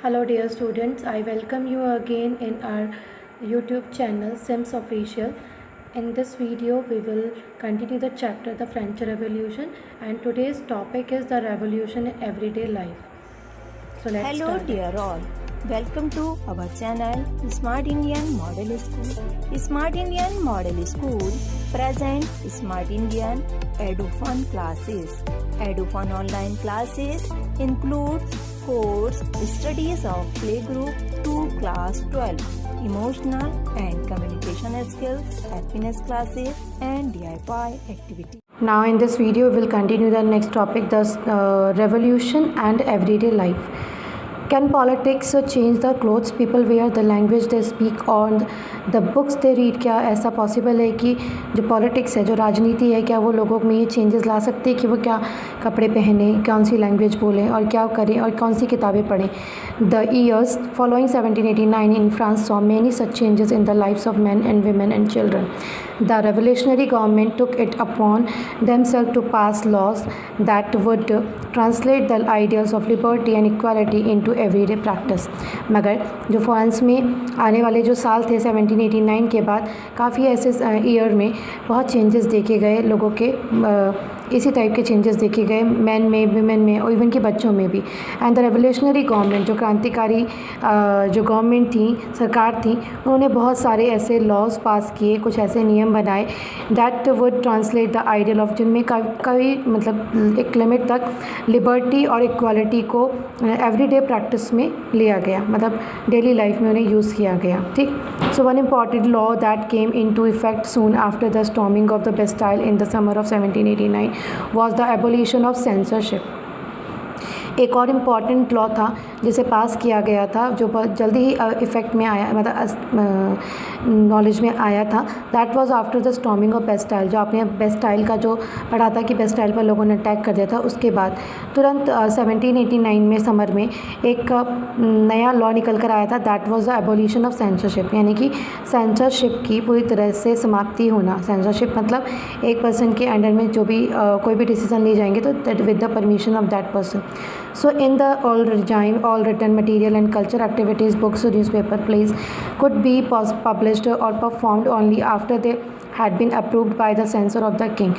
Hello dear students, I welcome you again in our YouTube channel Sims Official. In this video we will continue the chapter The French Revolution, and today's topic is the revolution in everyday life. So let's Hello start. dear all, welcome to our channel Smart Indian Model School. Smart Indian Model School present Smart Indian EduFun classes. EduFun online classes includes course studies of playgroup to class 12, emotional and communication skills, happiness classes and DIY activities. Now in this video we will continue the next topic, the revolution and everyday life. Can politics change the clothes people wear, the language they speak और the books they read? क्या ऐसा possible है कि जो politics है, जो राजनीति है, क्या वो लोगों में ये चेंजेस ला सकते हैं कि वो क्या कपड़े पहने, कौन सी लैंग्वेज बोलें और क्या करें और कौन सी किताबें पढ़ें? The years following 1789 in France saw many such changes in the lives of men and women and children. The revolutionary government took it upon themselves to pass laws that would translate the ideals of liberty and equality into everyday practice. मगर जो France में आने वाले जो साल थे 1789 के बाद, काफ़ी ऐसे ईयर में बहुत चेंजेस देखे गए लोगों के, इसी टाइप के चेंजेस देखे गए मैन में, वुमेन में और इवन के बच्चों में भी. एंड द रेवोल्यूशनरी गवर्नमेंट, जो क्रांतिकारी जो गवर्नमेंट थी, सरकार थी, उन्होंने बहुत सारे ऐसे लॉज पास किए, कुछ ऐसे नियम बनाए that would translate the ideal of, जिनमें कभी मतलब एक लिमिट तक लिबर्टी और इक्वालिटी को एवरीडे प्रैक्टिस में लिया गया, मतलब डेली लाइफ में उन्हें यूज़ किया गया. ठीक. So one important law that came into effect soon after the storming of the Bastille in the summer of 1789 was the abolition of censorship. एक और इम्पॉर्टेंट लॉ था जिसे पास किया गया था, जो बहुत जल्दी ही इफ़ेक्ट में आया, मतलब नॉलेज में आया था. That was after the storming of Bastille. जो आपने बेस्टाइल का जो पढ़ा था कि बेस्टाइल पर लोगों ने अटैक कर दिया था, उसके बाद तुरंत 1789 में समर में एक नया लॉ निकल कर आया था. That was the abolition of censorship, यानी कि सेंसरशिप की पूरी तरह से समाप्ति होना. सेंसरशिप मतलब एक पर्सन के अंडर में जो भी कोई भी डिसीजन लिए जाएंगे तो that with the permission of that person. So in the old regime, all written material and culture activities, books, newspaper, plays could be published or performed only after they had been approved by the censor of the king.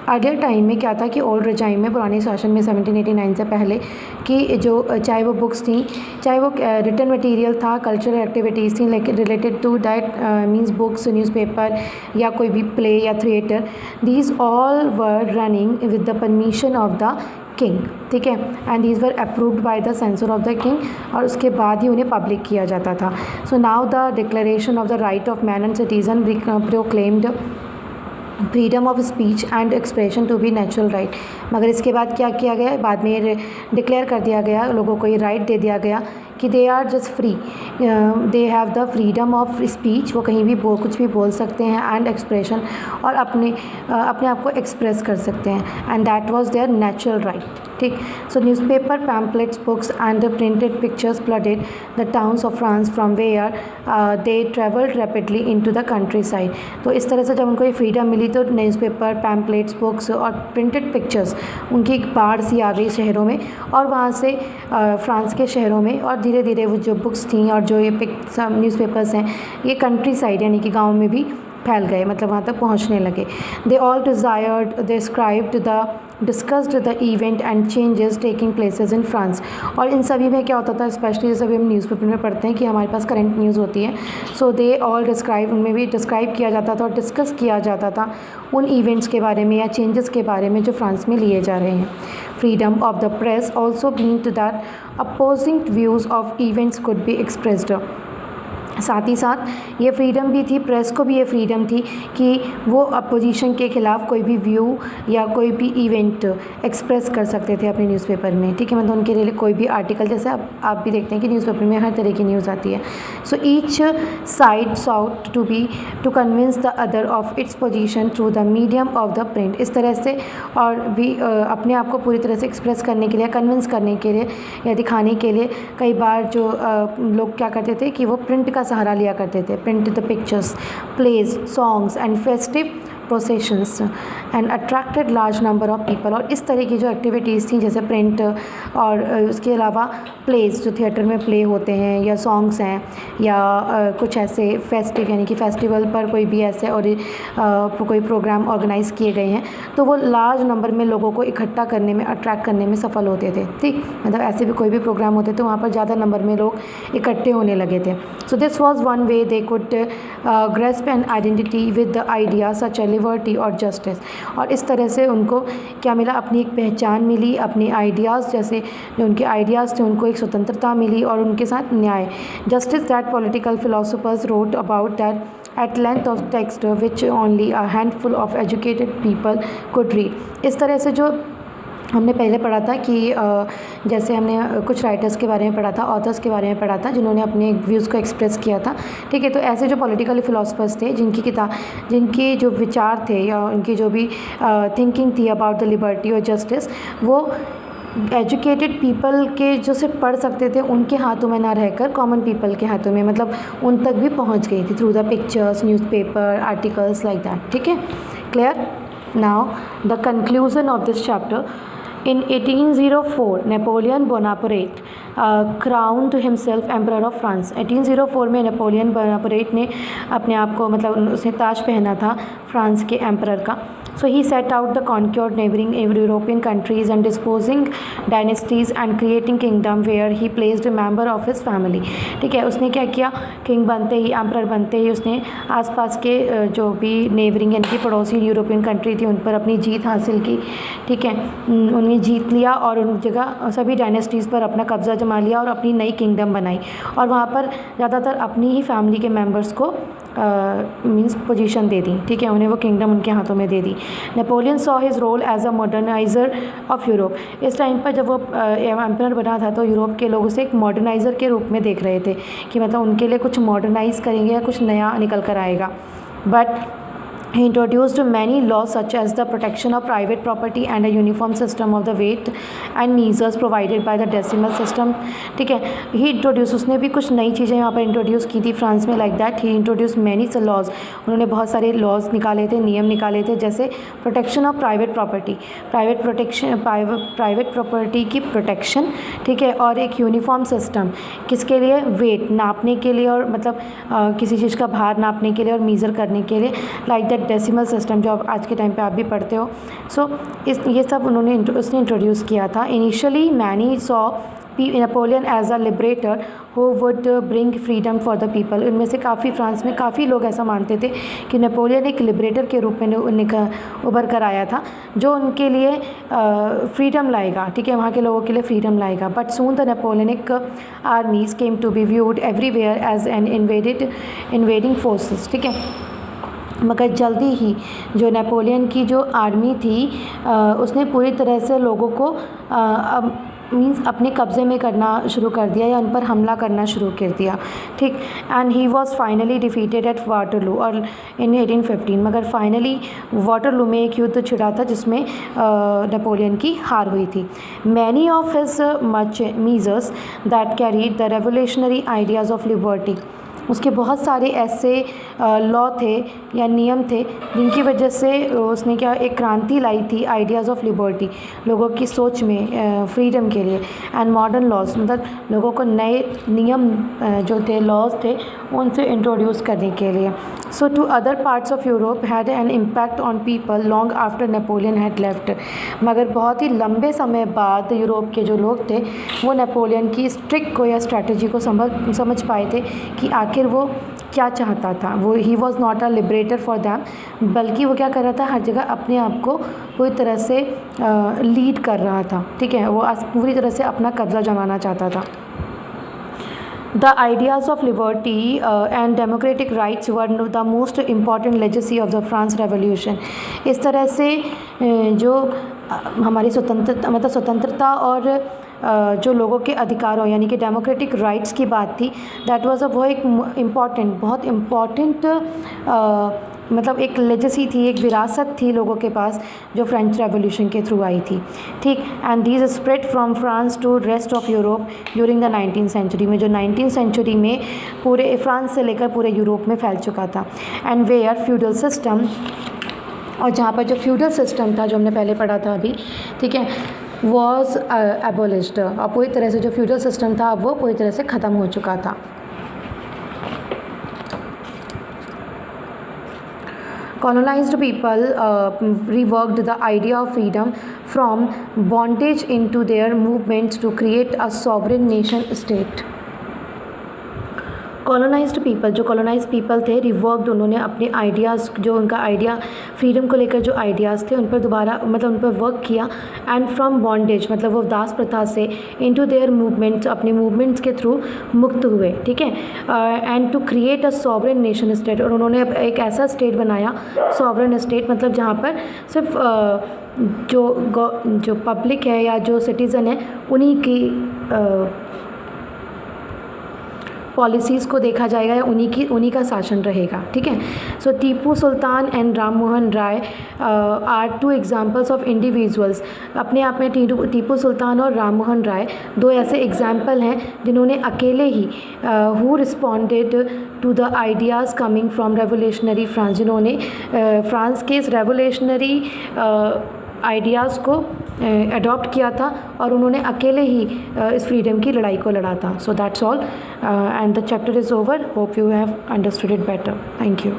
Earlier time में क्या था कि old regime में, पुराने शासन में 1789 से पहले, कि जो चाहे वो बुक्स थी, चाहे वो रिटन मटेरियल था, कल्चरल एक्टिविटीज़ थी like related to that means books, newspaper या कोई भी प्ले या theatre, these all were running with the permission of the king. ठीक है. And these were approved by the censor of the king, और उसके बाद ही उन्हें पब्लिक किया जाता था. So now the declaration of the right of man and citizen proclaimed freedom of speech and expression to be natural right. मगर इसके बाद क्या किया गया, बाद में डिक्लेयर कर दिया गया, लोगों को ये राइट दे दिया गया कि they are just free, they have the freedom of speech. वो कहीं भी कुछ भी बोल सकते हैं, एंड एक्सप्रेशन, और अपने आप को एक्सप्रेस कर सकते हैं, and that was there natural right. ठीक. So newspaper, pamphlets, books and the printed pictures flooded the towns of France from where they travelled rapidly into the countryside. तो इस तरह से जब उनको ये फ्रीडम मिली तो न्यूज़पेपर, पैम्पलेट्स, बुक्स और प्रिंटेड पिक्चर्स, उनकी एक बाढ़ सी आ गई शहरों में, और वहाँ से फ्रांस के शहरों में, और धीरे धीरे वो जो बुक्स थी और जो ये न्यूज़पेपर्स हैं, ये कंट्री साइड यानी कि गाँव में भी फैल गए, मतलब वहाँ तक पहुँचने लगे. They all desired, they discussed the event and changes taking places in France. और इन सभी में क्या होता था, स्पेशली जैसे हम न्यूज़पेपर में पढ़ते हैं कि हमारे पास करंट न्यूज़ होती है, सो दे ऑल डिस्क्राइब, उनमें भी डिस्क्राइब किया जाता था और डिस्कस किया जाता था उन इवेंट्स के बारे में या चेंजेस के बारे में जो फ्रांस में लिए जा रहे हैं. Freedom of the press also meant that opposing views of events could be expressed. साथ ही साथ ये फ्रीडम भी थी, प्रेस को भी ये फ्रीडम थी कि वो अपोजिशन के ख़िलाफ़ कोई भी व्यू या कोई भी इवेंट एक्सप्रेस कर सकते थे अपने न्यूज़पेपर में. ठीक है. मतलब उनके लिए कोई भी आर्टिकल, जैसे आप भी देखते हैं कि न्यूज़पेपर में हर तरह की न्यूज़ आती है. So each side sought to convince the other of its position through the medium of the print. इस तरह से और भी अपने आप को पूरी तरह से एक्सप्रेस करने के लिए, कन्विंस करने के लिए या दिखाने के लिए कई बार जो लोग क्या करते थे कि वो प्रिंट का सहारा लिया करते थे. Print the pictures, plays, songs and festive processions. And attracted large number of people. और इस तरह की जो एक्टिविटीज़ थी जैसे प्रिंट और उसके अलावा प्लेस जो थिएटर में प्ले होते हैं या सॉन्ग्स हैं या कुछ ऐसे फेस्टिव यानी कि फेस्टिवल पर कोई भी ऐसे और कोई प्रोग्राम ऑर्गेनाइज़ किए गए हैं तो वो लार्ज नंबर में लोगों को इकट्ठा करने में अट्रैक्ट करने में सफल होते थे। ठीक, मतलब ऐसे भी कोई भी प्रोग्राम होते तो वहाँ पर ज़्यादा नंबर में लोग इकट्ठे होने लगे थे। So this was one way they could grasp an identity with the idea such A liberty और जस्टिस। और इस तरह से उनको क्या मिला, अपनी एक पहचान मिली, अपने आइडियाज़ जैसे जो उनके आइडियाज़ थे उनको एक स्वतंत्रता मिली और उनके साथ न्याय। Justice that political philosophers wrote about that at length of text which only a handful of educated people could read। इस तरह से जो हमने पहले पढ़ा था कि जैसे हमने कुछ राइटर्स के बारे में पढ़ा था, ऑथर्स के बारे में पढ़ा था जिन्होंने अपने व्यूज़ को एक्सप्रेस किया था। ठीक है, तो ऐसे जो पॉलिटिकल फिलोसफर्स थे जिनकी जो विचार थे या उनकी जो भी थिंकिंग थी अबाउट द लिबर्टी और जस्टिस वो एजुकेटेड पीपल के जो सिर्फ पढ़ सकते थे उनके हाथों में ना रहकर कॉमन पीपल के हाथों में, मतलब उन तक भी पहुंच गई थी through the pictures, newspaper, articles like that. ठीक है, clear. Now the conclusion of this chapter. In 1804, Napoleon Bonaparte crowned himself Emperor of France। 1804 में नेपोलियन बोनापार्ट ने अपने आप को मतलब उसने ताज पहना था फ्रांस के एम्परर का। So he set out the conquered neighboring European countries and disposing dynasties and creating kingdom where he placed a member of his family। ठीक है, उसने क्या किया, किंग बनते ही, एम्परर बनते ही उसने आसपास के जो भी नेबरिंग यानी कि पड़ोसी यूरोपियन कंट्री थी उन पर अपनी जीत हासिल की। ठीक है, उन्हें जीत लिया और उन जगह सभी डायनेस्टीज़ पर अपना कब्ज़ा जमा लिया और अपनी नई किंगडम बनाई और वहाँ पर ज़्यादातर अपनी ही फैमिली के मेम्बर्स को मीन्स पोजीशन दे दी। ठीक है, उन्हें वो किंगडम उनके हाथों में दे दी। Napoleon saw his role as a moderniser of Europe. इस टाइम पर जब वो एम्परर बना था तो यूरोप के लोग उसे एक मॉडर्नाइज़र के रूप में देख रहे थे कि मतलब उनके लिए कुछ मॉडर्नाइज़ करेंगे या कुछ नया निकल कर आएगा। But he introduced many laws such as the protection of private property and a uniform system of the weight and measures provided by the decimal system। ठीक है, he introduced, उसने भी कुछ नई चीज़ें यहाँ पर इंट्रोड्यूस की थी फ्रांस में like that. He introduce many laws, उन्होंने बहुत सारे लॉज निकाले थे, नियम निकाले थे, जैसे protection of private property, private property की प्रोटेक्शन। ठीक है, और एक यूनिफॉर्म सिस्टम किसके लिए, वेट नापने के लिए और मतलब किसी चीज़ का भार नापने के लिए और मीज़र करने के लिए, लाइक दैट डेसिमल सिस्टम जो आज के टाइम पे आप भी पढ़ते हो। सो ये सब उसने इंट्रोड्यूस किया था। Initially many saw Napoleon as a liberator who would bring freedom for the people. इनमें से काफ़ी फ्रांस में काफ़ी लोग ऐसा मानते थे कि नेपोलियन एक लिबरेटर के रूप में उभर कर आया था जो उनके लिए फ्रीडम लाएगा। ठीक है, वहाँ के लोगों के लिए फ्रीडम लाएगा। But soon the Napoleonic armies came to be viewed everywhere as an invading forces. ठीक है, मगर जल्दी ही जो नेपोलियन की जो आर्मी थी उसने पूरी तरह से लोगों को मीन्स अपने कब्ज़े में करना शुरू कर दिया या उन पर हमला करना शुरू कर दिया। ठीक, and he was finally defeated at Waterloo और इन 1815। मगर फाइनली वाटरलू में एक युद्ध छिड़ा था जिसमें नेपोलियन की हार हुई थी। Many of his measures that carried the revolutionary ideas of liberty. उसके बहुत सारे ऐसे लॉ थे या नियम थे जिनकी वजह से उसने क्या एक क्रांति लाई थी आइडियाज़ ऑफ लिबर्टी, लोगों की सोच में फ्रीडम के लिए। एंड मॉडर्न लॉज मतलब लोगों को नए नियम जो थे लॉज थे उनसे इंट्रोड्यूस करने के लिए। So too other parts of Europe had an impact on people long after Napoleon had left. मगर बहुत ही लंबे समय बाद यूरोप के जो लोग थे वो नेपोलियन की इस ट्रिक को या स्ट्रैटेजी को समझ पाए थे कि आखिर वो क्या चाहता था। वो he was not a liberator for them, बल्कि वो क्या कर रहा था, हर जगह अपने आप को पूरी तरह से लीड कर रहा था। ठीक है, वो पूरी तरह से अपना कब्ज़ा जमाना चाहता था। The ideas of liberty and democratic rights were the most important legacy of the France Revolution। इस तरह से जो हमारी स्वतंत्रता और जो लोगों के अधिकारों यानी कि डेमोक्रेटिक राइट्स की बात थी, दैट वाज वो एक बहुत इम्पॉर्टेंट मतलब एक लेजेसी थी, एक विरासत थी लोगों के पास जो फ्रेंच रेवोल्यूशन के थ्रू आई थी। ठीक, and these spread from France to rest of Europe during the 19th century में, जो 19th सेंचुरी में पूरे फ्रांस से लेकर पूरे यूरोप में फैल चुका था। एंड वेयर फ्यूडल सिस्टम और जहाँ पर जो फ्यूडल सिस्टम था जो हमने पहले पढ़ा था अभी, ठीक है, वॉज एबोलिश्ड, और पूरी तरह से जो फ्यूडल सिस्टम था वो पूरी तरह से ख़त्म हो चुका था। Colonized people reworked the idea of freedom from bondage into their movements to create a sovereign nation state. Colonised people, जो कॉलोनाइज पीपल थे, रिवर्कड, उन्होंने अपने आइडियाज़, जो उनका आइडिया फ्रीडम को लेकर जो आइडियाज़ थे उन पर दोबारा मतलब उन पर वर्क किया, एंड फ्रॉम बॉन्डेज मतलब वो दास प्रथा से इनटू देयर मूवमेंट्स, अपने मूवमेंट्स के थ्रू मुक्त हुए, ठीक है, and to create a sovereign nation state, और उन्होंने एक ऐसा स्टेट बनाया, सॉवरेन स्टेट मतलब जहाँ पर सिर्फ जो पब्लिक है या जो सिटीज़न है उन्हीं की पॉलिसीज़ को देखा जाएगा या उन्हीं का शासन रहेगा, ठीक है। So Tipu Sultan and Ram Mohan Roy are two examples of individuals. अपने आप में टीपू सुल्तान और राम मोहन राय दो ऐसे एग्जाम्पल हैं जिन्होंने अकेले ही who responded to the ideas coming from revolutionary France, जिन्होंने फ्रांस के इस रेवोल्यूशनरी आइडियाज़ को अडॉप्ट किया था और उन्होंने अकेले ही इस फ्रीडम की लड़ाई को लड़ा था। So that's all and the chapter is over. Hope you have understood it better. Thank you.